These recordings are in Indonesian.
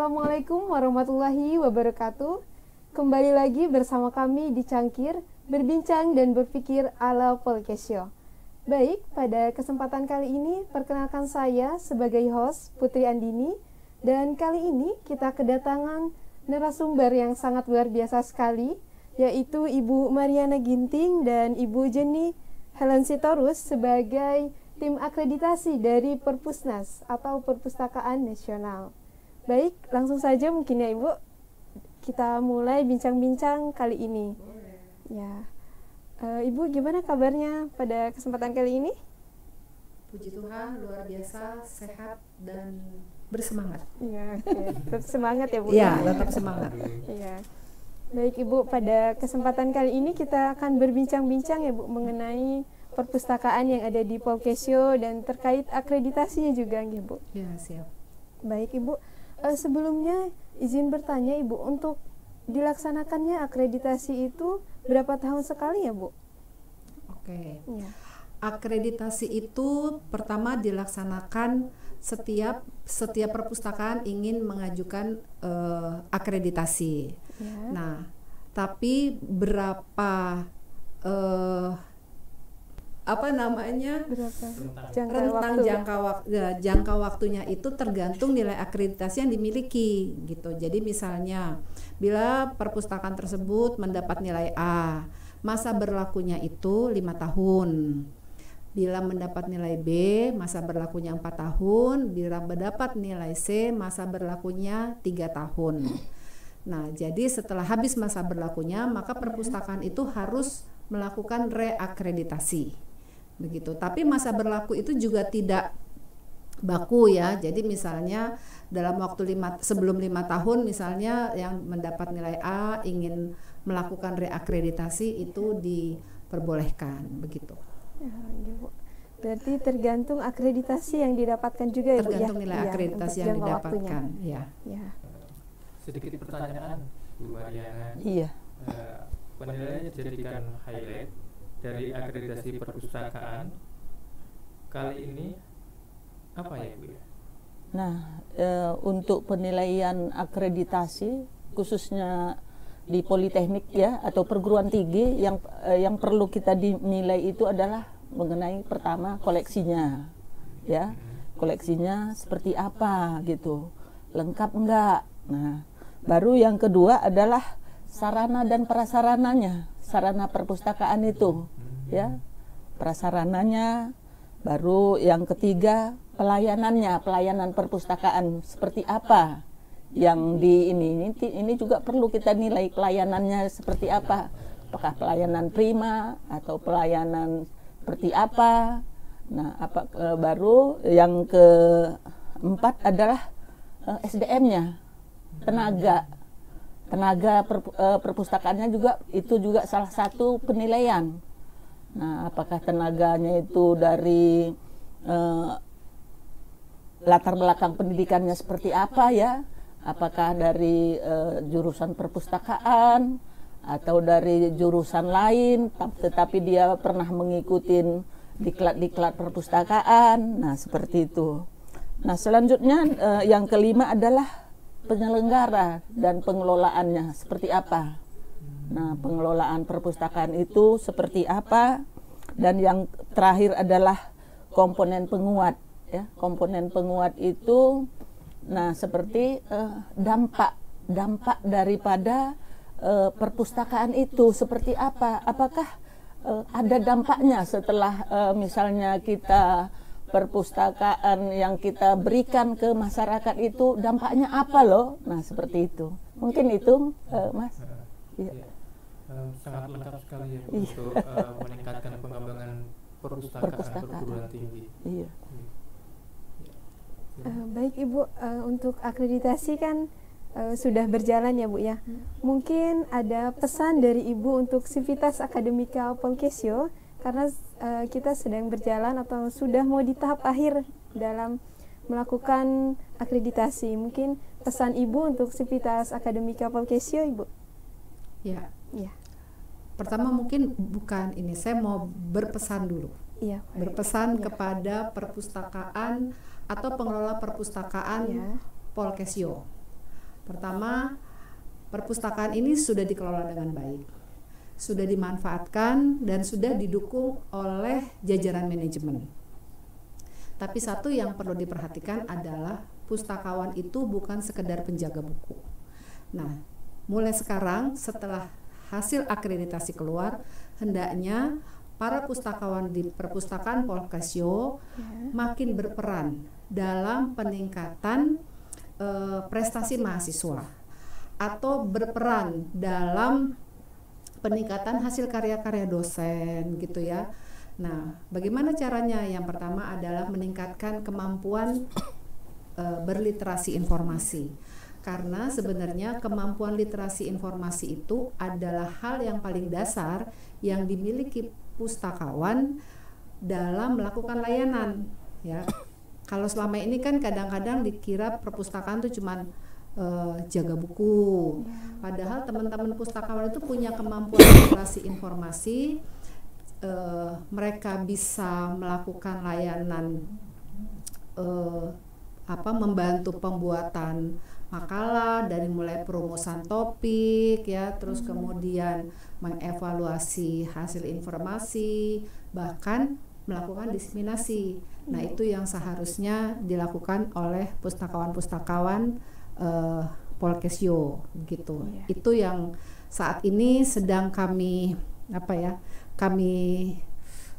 Assalamualaikum warahmatullahi wabarakatuh. Kembali lagi bersama kami di Cangkir, berbincang dan berpikir ala Polkesio. Baik, pada kesempatan kali ini perkenalkan saya sebagai host Putri Andini. Dan kali ini kita kedatangan narasumber yang sangat luar biasa sekali, yaitu Ibu Mariana Ginting dan Ibu Jenny Helen Sitorus sebagai tim akreditasi dari Perpusnas atau Perpustakaan Nasional. Baik, langsung saja mungkin ya Ibu, kita mulai bincang-bincang kali ini. Ya, Ibu gimana kabarnya pada kesempatan kali ini? Puji Tuhan, luar biasa, sehat dan bersemangat. Ya, tetap semangat ya Bu. Iya, tetap semangat. Iya. Baik Ibu, pada kesempatan kali ini kita akan berbincang-bincang ya Bu mengenai perpustakaan yang ada di Polkesio dan terkait akreditasinya juga ya Bu. Ya, siap. Baik Ibu, sebelumnya izin bertanya Ibu, untuk dilaksanakannya akreditasi itu berapa tahun sekali ya Bu? Oke. Ya. Akreditasi itu pertama dilaksanakan setiap perpustakaan ingin mengajukan akreditasi. Ya. Nah, tapi berapa Berapa rentang jangka waktunya itu tergantung nilai akreditasi yang dimiliki gitu. Jadi misalnya bila perpustakaan tersebut mendapat nilai A, masa berlakunya itu 5 tahun. Bila mendapat nilai B, masa berlakunya 4 tahun. Bila mendapat nilai C, masa berlakunya 3 tahun. Nah, jadi setelah habis masa berlakunya, maka perpustakaan itu harus melakukan reakreditasi. Begitu. Tapi masa berlaku itu juga tidak baku ya. Jadi misalnya dalam waktu sebelum 5 tahun misalnya yang mendapat nilai A ingin melakukan reakreditasi itu diperbolehkan begitu. Ya, Bu. Berarti tergantung akreditasi yang didapatkan juga ya Bu ya. Tergantung nilai akreditasi yang didapatkan. Ya. Ya. Sedikit pertanyaan Bu Mariana. Iya. Penilaiannya dijadikan highlight dari akreditasi perpustakaan kali ini apa ya Bu ya? Nah, untuk penilaian akreditasi khususnya di Politeknik ya atau perguruan tinggi yang perlu kita dinilai itu adalah mengenai pertama koleksinya, ya, koleksinya seperti apa gitu, lengkap enggak. Nah, baru yang kedua adalah sarana dan prasarananya, sarana perpustakaan itu, ya, prasarananya. Baru yang ketiga pelayanannya, pelayanan perpustakaan seperti apa yang ini juga perlu kita nilai pelayanannya seperti apa, apakah pelayanan prima atau pelayanan seperti apa. Nah, baru yang keempat adalah SDM-nya, tenaga perpustakaannya juga itu juga salah satu penilaian. Nah, apakah tenaganya itu dari latar belakang pendidikannya seperti apa ya? Apakah dari jurusan perpustakaan atau dari jurusan lain, tetapi dia pernah mengikuti diklat-diklat perpustakaan. Nah, seperti itu. Nah, selanjutnya yang kelima adalah penyelenggara dan pengelolaannya seperti apa. Nah, pengelolaan perpustakaan itu seperti apa. Dan yang terakhir adalah komponen penguat. Ya, komponen penguat itu, nah seperti dampak daripada perpustakaan itu seperti apa. Apakah ada dampaknya setelah misalnya kita perpustakaan yang kita berikan ke masyarakat itu dampaknya apa loh. Nah, seperti itu. Mungkin itu Mas. Iya. Sangat lengkap sekali ya untuk meningkatkan pengembangan perpustakaan perguruan tinggi. Iya. Baik Ibu, untuk akreditasi kan sudah berjalan ya Bu ya. Mungkin ada pesan dari Ibu untuk Sivitas Akademika Polkesio, karena kita sedang berjalan atau sudah mau di tahap akhir dalam melakukan akreditasi. Mungkin pesan Ibu untuk Sivitas Akademika Polkesio Ibu. Ya. Ya. Pertama mungkin bukan ini, saya mau berpesan dulu. Iya. Berpesan kepada perpustakaan atau pengelola perpustakaan Polkesio. Pertama, perpustakaan ini sudah dikelola dengan baik, sudah dimanfaatkan dan sudah didukung oleh jajaran manajemen. Tapi satu yang perlu diperhatikan adalah pustakawan itu bukan sekedar penjaga buku. Nah, mulai sekarang setelah hasil akreditasi keluar, hendaknya para pustakawan di perpustakaan Polkasio makin berperan dalam peningkatan prestasi mahasiswa atau berperan dalam peningkatan hasil karya-karya dosen gitu ya. Nah, bagaimana caranya? Yang pertama adalah meningkatkan kemampuan berliterasi informasi. Karena sebenarnya kemampuan literasi informasi itu adalah hal yang paling dasar yang dimiliki pustakawan dalam melakukan layanan, ya. Kalau selama ini kan kadang-kadang dikira perpustakaan itu cuma jaga buku. Padahal teman-teman pustakawan itu punya kemampuan literasi informasi. Mereka bisa melakukan layanan membantu pembuatan makalah dari mulai perumusan topik ya, terus kemudian mengevaluasi hasil informasi, bahkan melakukan diseminasi. Nah, itu yang seharusnya dilakukan oleh pustakawan-pustakawan Polkasio gitu. Itu yang saat ini sedang kami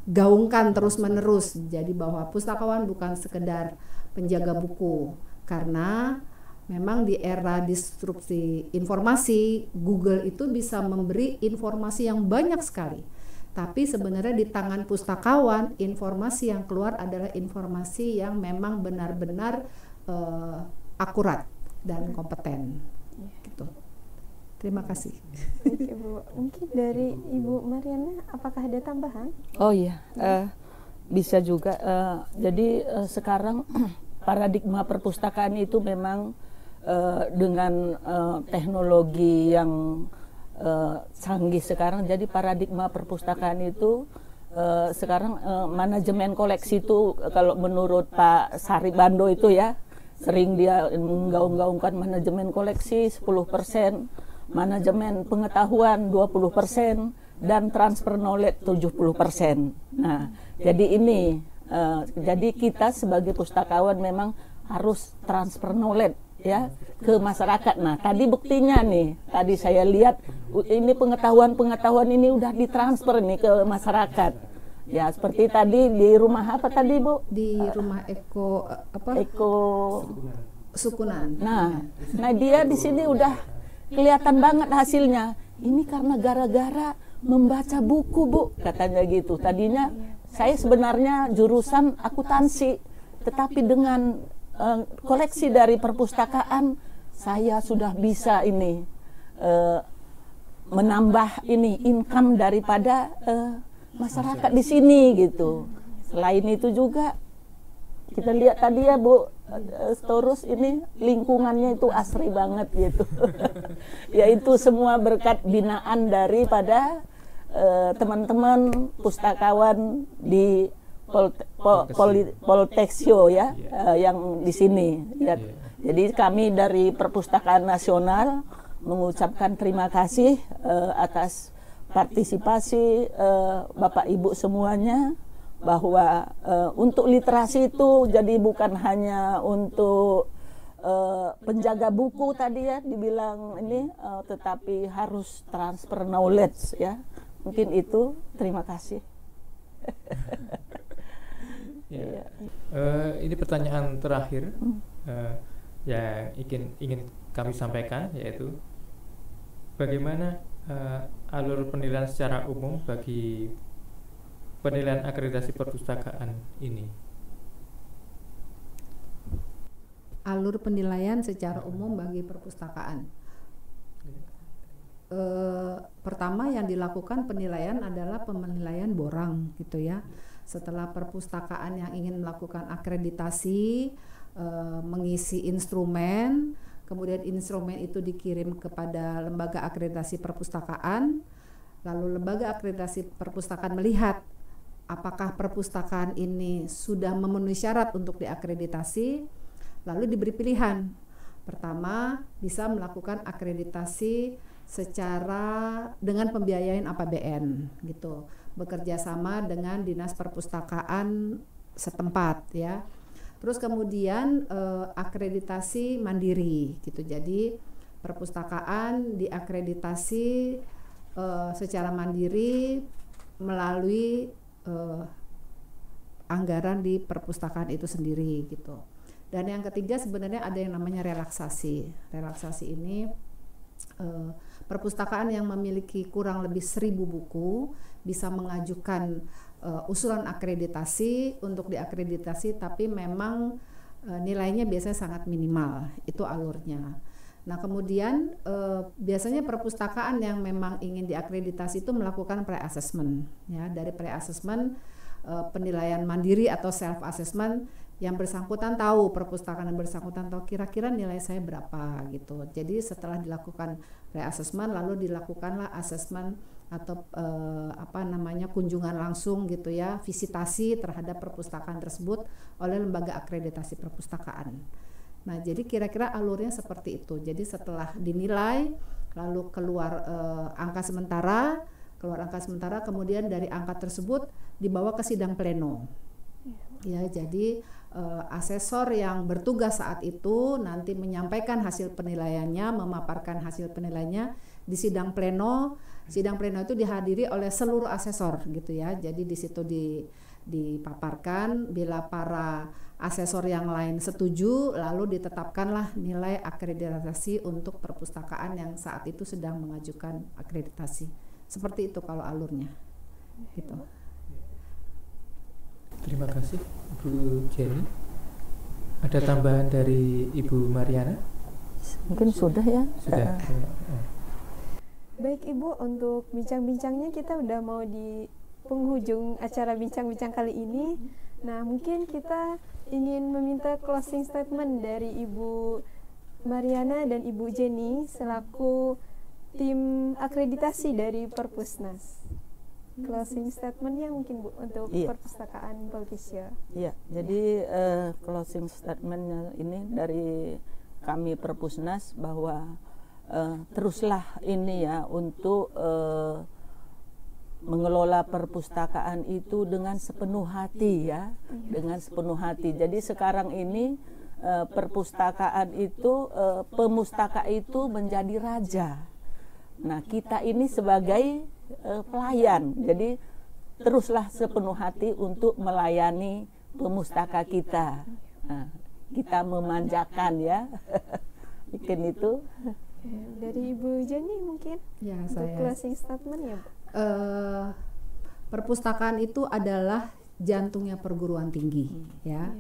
gaungkan terus-menerus. Jadi bahwa pustakawan bukan sekedar penjaga buku, karena memang di era disrupsi informasi, Google itu bisa memberi informasi yang banyak sekali. Tapi sebenarnya di tangan pustakawan, informasi yang keluar adalah informasi yang memang benar-benar akurat dan kompeten. Gitu. Terima kasih. Oke, Bu. Mungkin dari Ibu Mariana, apakah ada tambahan? Oh iya, bisa juga. Jadi sekarang paradigma perpustakaan itu memang dengan teknologi yang canggih sekarang, jadi paradigma perpustakaan itu sekarang manajemen koleksi itu kalau menurut Pak Saribando itu ya, sering dia menggaung-gaungkan manajemen koleksi 10%, manajemen pengetahuan 20%, dan transfer knowledge 70%. Nah, jadi ini jadi kita sebagai pustakawan memang harus transfer knowledge ya ke masyarakat. Nah, tadi buktinya nih, tadi saya lihat ini pengetahuan ini udah ditransfer nih ke masyarakat. Ya, seperti tadi di rumah apa tadi, Bu? Di rumah Eko Sukunan. Nah dia di sini udah kelihatan banget hasilnya. Ini karena gara-gara membaca buku, Bu, katanya gitu. Tadinya saya sebenarnya jurusan akuntansi, tetapi dengan koleksi dari perpustakaan saya sudah bisa ini menambah ini income daripada masyarakat di sini gitu. Selain itu juga kita lihat tadi ya, Bu, Storus ini lingkungannya itu asri banget gitu. Yaitu semua berkat binaan daripada teman-teman pustakawan di Polkasio ya, yang di sini. Ya. Jadi kami dari Perpustakaan Nasional mengucapkan terima kasih atas partisipasi Bapak Ibu semuanya, bahwa untuk literasi itu jadi bukan hanya untuk penjaga buku tadi ya dibilang ini, tetapi harus transfer knowledge ya. Mungkin itu, terima kasih. Ya. Ini pertanyaan terakhir yang ingin kami sampaikan, yaitu bagaimana alur penilaian secara umum bagi penilaian akreditasi perpustakaan ini? Alur penilaian secara umum bagi perpustakaan. Pertama yang dilakukan penilaian adalah penilaian borang gitu ya. Setelah perpustakaan yang ingin melakukan akreditasi mengisi instrumen, kemudian instrumen itu dikirim kepada lembaga akreditasi perpustakaan, lalu lembaga akreditasi perpustakaan melihat apakah perpustakaan ini sudah memenuhi syarat untuk diakreditasi, lalu diberi pilihan Pertama, bisa melakukan akreditasi secara dengan pembiayaan APBN gitu, bekerja sama dengan dinas perpustakaan setempat ya. Terus kemudian akreditasi mandiri gitu. Jadi perpustakaan diakreditasi secara mandiri melalui anggaran di perpustakaan itu sendiri gitu. Dan yang ketiga sebenarnya ada yang namanya relaksasi. Relaksasi ini perpustakaan yang memiliki kurang lebih 1.000 buku bisa mengajukan usulan akreditasi untuk diakreditasi, tapi memang nilainya biasanya sangat minimal, itu alurnya. Nah kemudian biasanya perpustakaan yang memang ingin diakreditasi itu melakukan pre-assessment ya. Dari pre-assessment penilaian mandiri atau self assessment, yang bersangkutan tahu, perpustakaan yang bersangkutan tahu kira-kira nilai saya berapa gitu. Jadi setelah dilakukan pre-assessment lalu dilakukanlah assessment atau kunjungan langsung gitu ya, visitasi terhadap perpustakaan tersebut oleh lembaga akreditasi perpustakaan. Nah jadi kira-kira alurnya seperti itu. Jadi setelah dinilai lalu keluar angka sementara, kemudian dari angka tersebut dibawa ke sidang pleno. Ya, jadi asesor yang bertugas saat itu nanti menyampaikan hasil penilaiannya, memaparkan hasil penilaiannya di sidang pleno. Sidang pleno itu dihadiri oleh seluruh asesor gitu ya. Jadi di situ dipaparkan, bila para asesor yang lain setuju, lalu ditetapkanlah nilai akreditasi untuk perpustakaan yang saat itu sedang mengajukan akreditasi. Seperti itu kalau alurnya. Gitu. Terima kasih Bu Jenny. Ada tambahan dari Ibu Mariana? Mungkin sudah ya. Sudah. Baik Ibu, untuk bincang-bincangnya kita udah mau di penghujung acara bincang-bincang kali ini. Nah mungkin kita ingin meminta closing statement dari Ibu Mariana dan Ibu Jenny selaku tim akreditasi dari Perpusnas. Closing statementnya mungkin Bu untuk perpustakaan Polkesio. Iya, jadi closing statementnya ini dari kami Perpusnas bahwa teruslah ini ya untuk mengelola perpustakaan itu dengan sepenuh hati ya, dengan sepenuh hati. Jadi sekarang ini perpustakaan itu pemustaka itu menjadi raja. Nah kita ini sebagai pelayan, jadi teruslah sepenuh hati untuk melayani pemustaka kita. Nah, kita memanjakan ya, bikin itu. Dari Ibu Jenny mungkin Ya, untuk saya. closing statement ya Bu. Perpustakaan itu adalah jantungnya perguruan tinggi ya.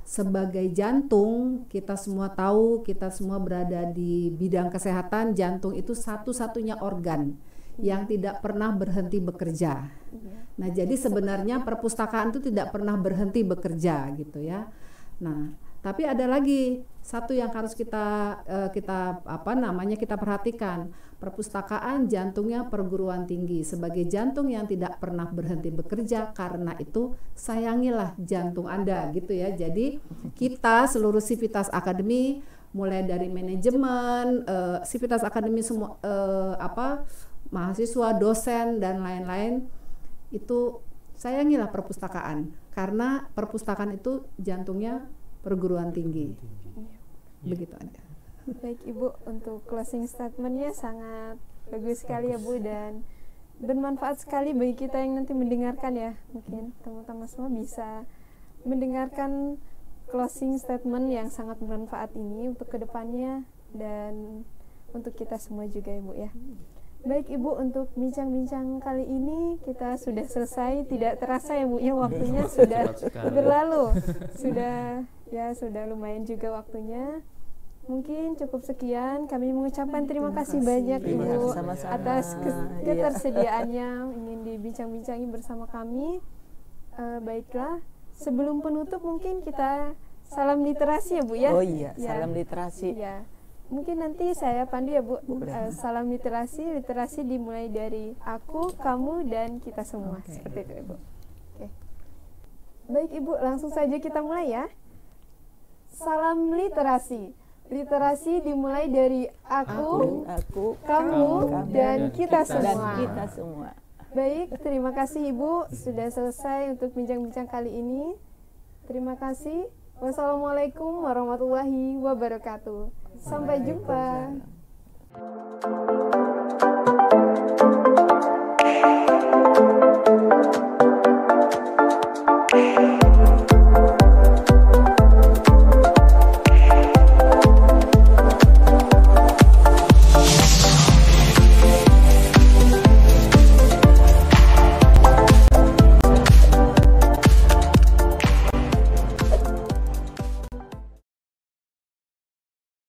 Sebagai jantung, kita semua tahu, kita semua berada di bidang kesehatan. Jantung itu satu-satunya organ yang tidak pernah berhenti bekerja. Nah, jadi sebenarnya perpustakaan itu tidak pernah berhenti bekerja gitu ya. Nah, tapi ada lagi satu yang harus kita perhatikan. Perpustakaan jantungnya perguruan tinggi. Sebagai jantung yang tidak pernah berhenti bekerja, karena itu sayangilah jantung Anda gitu ya. Jadi kita seluruh Sivitas Akademi, mulai dari manajemen, Sivitas Akademi semua mahasiswa, dosen dan lain-lain, itu sayangilah perpustakaan, karena perpustakaan itu jantungnya perguruan tinggi. Begitu aja. Baik Ibu, untuk closing statementnya sangat bagus sekali ya Bu, dan bermanfaat sekali bagi kita yang nanti mendengarkan ya. Mungkin teman-teman semua bisa mendengarkan closing statement yang sangat bermanfaat ini untuk kedepannya dan untuk kita semua juga ya Bu ya. Baik Ibu, untuk bincang-bincang kali ini kita sudah selesai. Tidak terasa ya Bu ya, waktunya sudah berlalu. Sudah lumayan juga waktunya. Mungkin cukup sekian. Kami mengucapkan terima kasih banyak Ibu atas ketersediaannya ingin dibincang-bincangi bersama kami. Baiklah, sebelum penutup mungkin kita salam literasi ya Bu ya. Oh iya, salam literasi. Ya. Mungkin nanti saya pandu ya Bu. Salam literasi dimulai dari aku, kamu, dan kita semua. Seperti itu Ibu. Oke. Baik Ibu, langsung saja kita mulai ya. Salam literasi. Literasi dimulai dari aku, kamu, dan kita semua. Baik, terima kasih Ibu sudah selesai untuk bincang-bincang kali ini. Terima kasih. Wassalamualaikum warahmatullahi wabarakatuh. Sampai jumpa.